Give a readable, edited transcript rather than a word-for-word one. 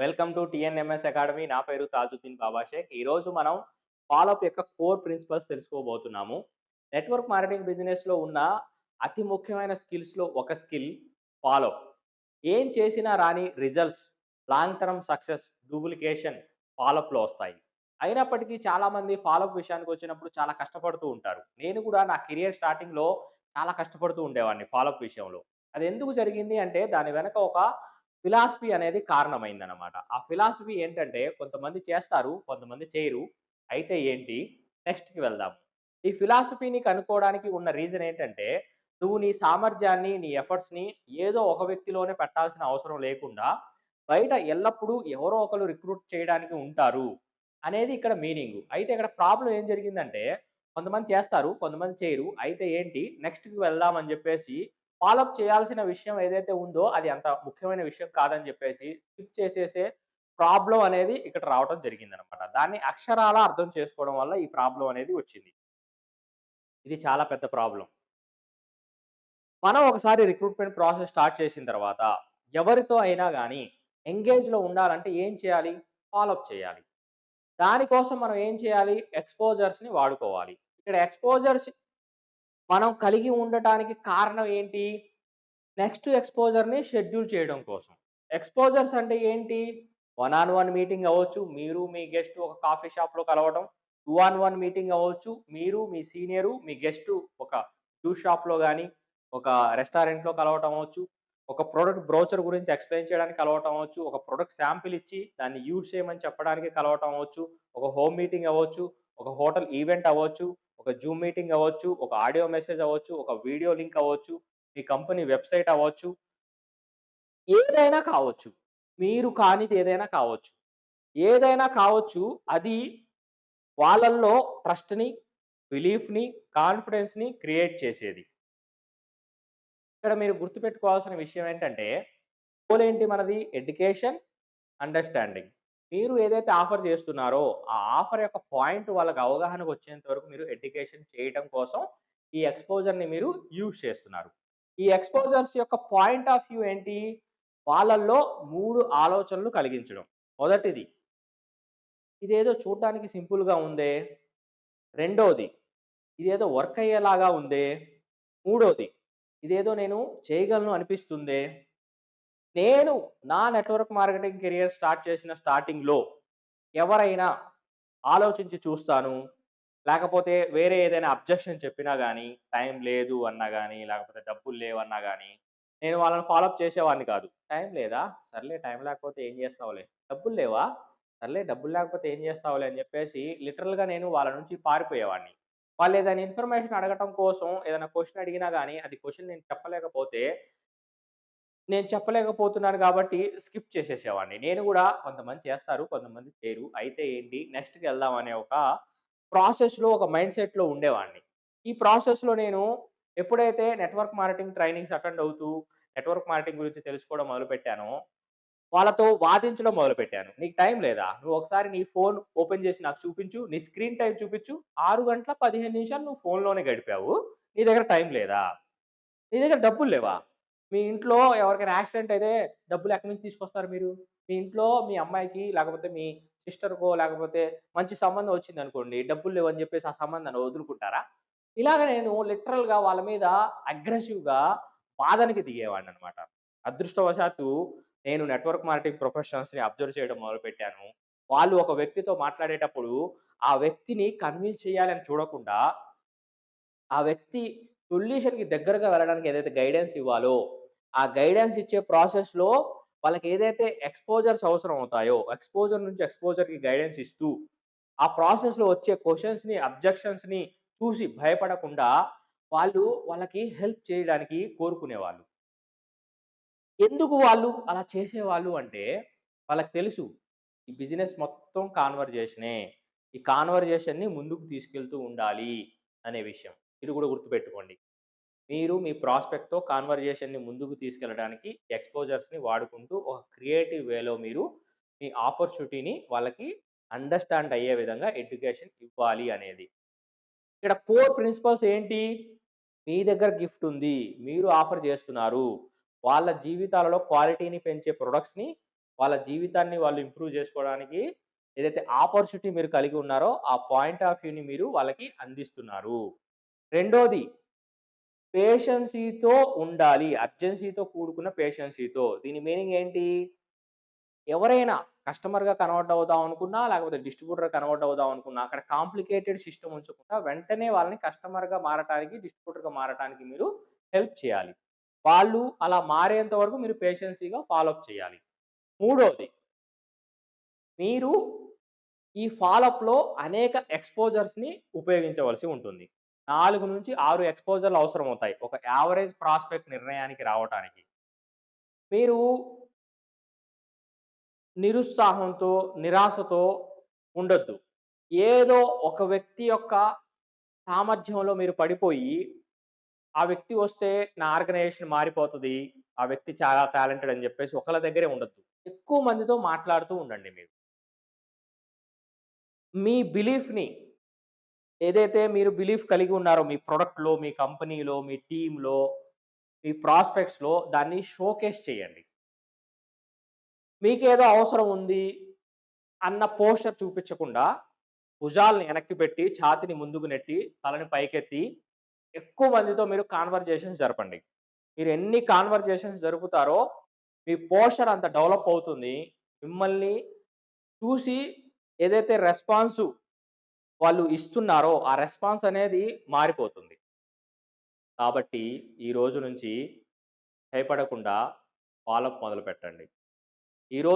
Welcome to టీఎన్ఎంఎస్ academy. నా పేరు తాజుద్దీన్ బాబా షేక్. ఈరోజు మనం ఫాలోఅప్ యొక్క కోర్ ప్రిన్సిపల్స్ తెలుసుకోబోతున్నాము. నెట్వర్క్ మార్కెటింగ్ బిజినెస్‌లో ఉన్న అతి ముఖ్యమైన స్కిల్స్‌లో ఒక స్కిల్ ఫాలోఅప్. ఏం చేసినా రాని results, long term success, duplication ఫాలోఅప్‌లో వస్తాయి. అయినప్పటికీ చాలామంది ఫాలోఅప్ విషయానికొచ్చినప్పుడు చాలా కష్టపడుతూ ఉంటారు. నేను కూడా నా కెరియర్ స్టార్టింగ్‌లో చాలా కష్టపడుతూ ఉండేవాడిని ఫాలోఅప్ విషయంలో. అది ఎందుకు జరిగింది అంటే దాని వెనక ఒక ఫిలాసఫీ అనేది కారణమైందనమాట. ఆ ఫిలాసఫీ ఏంటంటే కొంతమంది చేస్తారు, కొంతమంది చేయరు. అయితే ఏంటి? నెక్స్ట్‌కి వెళ్దాం. ఈ ఫిలాసఫీని కనుక్కోవడానికి ఉన్న రీజన్ ఏంటంటే, నువ్వు నీ సామర్థ్యాన్ని, నీ ఎఫర్ట్స్‌ని ఏదో ఒక వ్యక్తిలోనే పెట్టాల్సిన అవసరం లేకుండా, బయట ఎల్లప్పుడూ ఎవరో ఒకళ్ళు రిక్రూట్ చేయడానికి ఉంటారు అనేది ఇక్కడ మీనింగు. అయితే ఇక్కడ ప్రాబ్లమ్ ఏం జరిగిందంటే, కొంతమంది చేస్తారు, కొంతమంది చేయరు. అయితే ఏంటి? నెక్స్ట్‌కి వెళ్దాం అని జెప్పేసి ఫాలోఅప్ చేయాల్సిన విషయం ఏదైతే ఉందో అది అంత ముఖ్యమైన విషయం కాదని చెప్పేసి స్కిప్ చేసేసే ప్రాబ్లమ్ అనేది ఇక్కడ రావటం జరిగిందనమాట. దాన్ని అక్షరాలా అర్థం చేసుకోవడం వల్ల ఈ ప్రాబ్లమ్ అనేది వచ్చింది. ఇది చాలా పెద్ద ప్రాబ్లమ్. మనం ఒకసారి రిక్రూట్‌మెంట్ ప్రాసెస్ స్టార్ట్ చేసిన తర్వాత ఎవరితో అయినా గాని ఎంగేజ్‌లో ఉండాలంటే ఏం చేయాలి? ఫాలోఅప్ చేయాలి. దానికోసం మనం ఏం చేయాలి? ఎక్స్‌పోజర్స్‌ని వాడుకోవాలి. ఇక్కడ ఎక్స్‌పోజర్స్ మనం కలిగి ఉండటానికి కారణం ఏంటి? నెక్స్ట్ ఎక్స్‌పోజర్‌ని షెడ్యూల్ చేయడం కోసం. ఎక్స్‌పోజర్స్ అంటే ఏంటి? వన్ ఆన్ వన్ మీటింగ్ అవ్వచ్చు. మీరు మీ గెస్ట్ ఒక కాఫీ షాప్‌లో కలవడం. టూ ఆన్ వన్ మీటింగ్ అవ్వచ్చు. మీరు, మీ సీనియరు, మీ గెస్టు ఒక జ్యూస్ షాప్‌లో గాని, ఒక రెస్టారెంట్‌లో కలవటం అవ్వచ్చు. ఒక ప్రొడక్ట్ బ్రోచర్ గురించి ఎక్స్‌ప్లెయిన్ చేయడానికి కలవటం అవ్వచ్చు. ఒక ప్రొడక్ట్ శాంపిల్ ఇచ్చి దాన్ని యూజ్ చేయమని చెప్పడానికి కలవటం అవ్వచ్చు. ఒక హోమ్ మీటింగ్ అవ్వచ్చు. ఒక హోటల్ ఈవెంట్ అవ్వచ్చు. ఒక జూమ్ మీటింగ్ అవ్వచ్చు. ఒక ఆడియో మెసేజ్ అవ్వచ్చు. ఒక వీడియో లింక్ అవ్వచ్చు. మీ కంపెనీ వెబ్‌సైట్ అవ్వచ్చు. ఏదైనా కావచ్చు. మీరు కానిది ఏదైనా కావచ్చు. ఏదైనా కావచ్చు. అది వాళ్ళల్లో ట్రస్ట్‌ని, బిలీఫ్‌ని, కాన్ఫిడెన్స్‌ని క్రియేట్ చేసేది. ఇక్కడ మీరు గుర్తుపెట్టుకోవాల్సిన విషయం ఏంటంటే, గోల్ ఏంటి మనది? Education, understanding. మీరు ఏదైతే ఆఫర్ చేస్తున్నారో, ఆ ఆఫర్ యొక్క పాయింట్ వాళ్ళకి అవగాహనకు వచ్చేంత వరకు మీరు ఎడ్యుకేషన్ చేయటం కోసం ఈ ఎక్స్‌పోజర్‌ని మీరు యూజ్ చేస్తున్నారు. ఈ ఎక్స్‌పోజర్స్ యొక్క పాయింట్ ఆఫ్ వ్యూ ఏంటి? వాళ్ళల్లో 3 ఆలోచనలు కలిగించడం. మొదటిది, ఇదేదో చూడ్డానికి సింపుల్‌గా ఉందే. రెండోది, ఇదేదో వర్క్ అయ్యేలాగా ఉందే. మూడోది, ఇదేదో నేను చేయగలను అనిపిస్తుందే. నేను నా నెట్వర్క్ మార్కెటింగ్ కెరియర్ స్టార్ట్ చేసిన స్టార్టింగ్‌లో ఎవరైనా ఆలోచించి చూస్తాను. లేకపోతే వేరే ఏదైనా అబ్జెక్షన్ చెప్పినా గాని, టైం లేదు అన్నా గాని, లేకపోతే డబ్బులు లేవన్నా గాని, నేను వాళ్ళని ఫాలోఅప్ చేసేవాడిని కాదు. టైం లేదా? సర్లే టైం లేకపోతే ఏం చేస్తావులే. డబ్బులు లేవా? సర్లే డబ్బులు లేకపోతే ఏం చేస్తావులే అని చెప్పేసి లిటరల్‌గా నేను వాళ్ళ నుంచి పారిపోయేవాడిని. వాళ్ళు ఏదైనా ఇన్ఫర్మేషన్ అడగటం కోసం ఏదైనా క్వెషన్ అడిగినా గాని, అది క్వెషన్ నేను చెప్పలేకపోతున్నాను కాబట్టి స్కిప్ చేసేసేవాడిని. నేను గూడా కొంతమంది చేస్తారు, కొంతమంది చేయరు. అయితే ఏంటి నెక్స్ట్‌కెళ్దాం అనే ఒక ప్రాసెస్‌లో, ఒక మైండ్‌సెట్‌లో ఉండేవాడిని. ఈ ప్రాసెస్‌లో నేను ఎప్పుడైతే నెట్వర్క్ మార్కెటింగ్ ట్రైనింగ్స్ అటెండ్ అవుతూ, నెట్వర్క్ మార్కెటింగ్ గురించి తెలుసుకోవడం మొదలుపెట్టానో, వాళ్ళతో వాదించడం మొదలుపెట్టాను. "నీకు టైం లేదా? నువ్వు ఒకసారి నీ ఫోన్ ఓపెన్ చేసి నాకు చూపించు. నీ స్క్రీన్ టైమ్ చూపించు. 6 గంటల 15 నిమిషాలు నువ్వు ఫోన్‌లోనే గడిపావు. నీ దగ్గర టైం లేదా?" మీ దగ్గర డబ్బులు లేవా? మీ ఇంట్లో ఎవరికైనా యాక్సిడెంట్ అయితే డబ్బులు ఎక్కడి నుంచి తీసుకొస్తారు మీరు? మీ ఇంట్లో మీ అమ్మాయికి లేకపోతే మీ సిస్టర్‌కో లేకపోతే మంచి సంబంధం వచ్చిందనుకోండి. డబ్బులు లేవని చెప్పేసి ఆ సంబంధాన్ని వదులుకుంటారా? ఇలాగ నేను లిటరల్‌గా వాళ్ళ మీద అగ్రెసివ్‌గా వాదనకి దిగేవాడిననమాట. అదృష్టవశాత్తు నేను నెట్వర్క్ మార్కెటింగ్ ప్రొఫెషనల్స్‌ని అబ్జర్వ్ చేయడం మొదలుపెట్టాను. వాళ్ళు ఒక వ్యక్తితో మాట్లాడేటప్పుడు ఆ వ్యక్తిని కన్విన్స్ చేయాలని చూడకుండా ఆ వ్యక్తి సొల్యూషన్‌కి దగ్గరగా వెళ్ళడానికి ఏదైతే గైడెన్స్ ఇవ్వాలో, ఆ గైడెన్స్ ఇచ్చే ప్రాసెస్‌లో వాళ్ళకేదైతే ఎక్స్‌పోజర్స్ అవసరం అవుతాయో, ఎక్స్‌పోజర్ నుంచి ఎక్స్‌పోజర్‌కి గైడెన్స్ ఇస్తూ, ఆ ప్రాసెస్‌లో వచ్చే క్వెషన్స్‌ని, అబ్జెక్షన్స్‌ని చూసి భయపడకుండా వాళ్ళకి హెల్ప్ చేయడానికి కోరుకునేవాళ్ళు. ఎందుకు వాళ్ళు అలా చేసేవాళ్ళు అంటే, వాళ్ళకి తెలుసు ఈ బిజినెస్ మొత్తం కాన్వర్జేషనే. ఈ కాన్వర్జేషన్‌ని ముందుకు తీసుకెళ్తూ ఉండాలి అనే విషయం. ఇది కూడా గుర్తుపెట్టుకోండి. మీరు మీ ప్రాస్పెక్ట్‌తో కాన్వర్జేషన్‌ని ముందుకు తీసుకెళ్ళడానికి ఎక్స్‌పోజర్స్‌ని వాడుకుంటూ ఒక క్రియేటివ్ వేలో మీరు మీ ఆపర్చునిటీని వాళ్ళకి అండర్‌స్టాండ్ అయ్యే విధంగా ఎడ్యుకేషన్ ఇవ్వాలి అనేది. ఇక్కడ కోర్ ప్రిన్సిపల్స్ ఏంటి? మీ దగ్గర గిఫ్ట్ ఉంది. మీరు ఆఫర్ చేస్తున్నారు. వాళ్ళ జీవితాలలో క్వాలిటీని పెంచే ప్రొడక్ట్స్‌ని వాళ్ళ జీవితాన్ని వాళ్ళు ఇంప్రూవ్ చేసుకోవడానికి ఏదైతే ఆపర్చునిటీ మీరు కలిగి ఉన్నారో, ఆ పాయింట్ ఆఫ్ వ్యూని మీరు వాళ్ళకి అందిస్తున్నారు. రెండోది పేషెన్సీతో ఉండాలి. అర్జెన్సీతో కూడుకున్న పేషెన్సీతో. దీని మీనింగ్ ఏంటి? ఎవరైనా కస్టమర్‌గా కన్వర్ట్ అవుదాం అనుకున్నా, లేకపోతే డిస్ట్రిబ్యూటర్‌గా కన్వర్ట్ అవుదాం అనుకున్నా, అక్కడ కాంప్లికేటెడ్ సిస్టమ్ ఉంచకుండా వెంటనే వాళ్ళని కస్టమర్‌గా మారటానికి, డిస్ట్రిబ్యూటర్‌గా మారటానికి మీరు హెల్ప్ చేయాలి. వాళ్ళు అలా మారేంత వరకు మీరు పేషెన్సీగా ఫాలో అప్ చేయాలి. మూడోది, మీరు ఈ ఫాలో అప్‌లో అనేక ఎక్స్‌పోజర్స్‌ని ఉపయోగించవలసి ఉంటుంది. 4-6 ఎక్స్‌పోజర్‌లు అవసరమవుతాయి. ఒక యావరేజ్ ప్రాస్పెక్ట్ నిర్ణయానికి రావటానికి. మీరు నిరుత్సాహంతో, నిరాశతో ఉండొద్దు. ఏదో ఒక వ్యక్తి యొక్క సామర్థ్యంలో మీరు పడిపోయి, ఆ వ్యక్తి వస్తే నా ఆర్గనైజేషన్ మారిపోతది. ఆ వ్యక్తి చాలా టాలెంటెడ్ అని జెప్పేసి ఒకళ్ళ దగ్గరే ఉండొద్దు. ఎక్కువ మందితో మాట్లాడుతూ ఉండండి మీరు. మీ బిలీఫ్‌ని ఏదైతే మీరు బిలీఫ్ కలిగి ఉన్నారో మీ ప్రొడక్ట్‌లో, మీ కంపెనీలో, మీ టీమ్‌లో, మీ ప్రాస్పెక్ట్స్‌లో దాన్ని షోకేస్ చేయండి. మీకేదో అవసరం ఉంది అన్న పోస్చర్ చూపించకుండా, భుజాలను వెనక్కి పెట్టి, ఛాతీని ముందుకు నెట్టి, తలని పైకెత్తి, ఎక్కువ మందితో మీరు కాన్వర్జేషన్స్ జరపండి. మీరు ఎన్ని కాన్వర్జేషన్స్ జరుపుతారో, మీ పోస్చర్ అంత డెవలప్ అవుతుంది. మిమ్మల్ని చూసి ఏదైతే రెస్పాన్సు వాళ్ళు ఇస్తున్నారో, ఆ రెస్పాన్స్ అనేది మారిపోతుంది. కాబట్టి ఈ రోజు నుంచి భయపడకుండా ఫాలో అప్ మొదలుపెట్టండి. ఈరోజు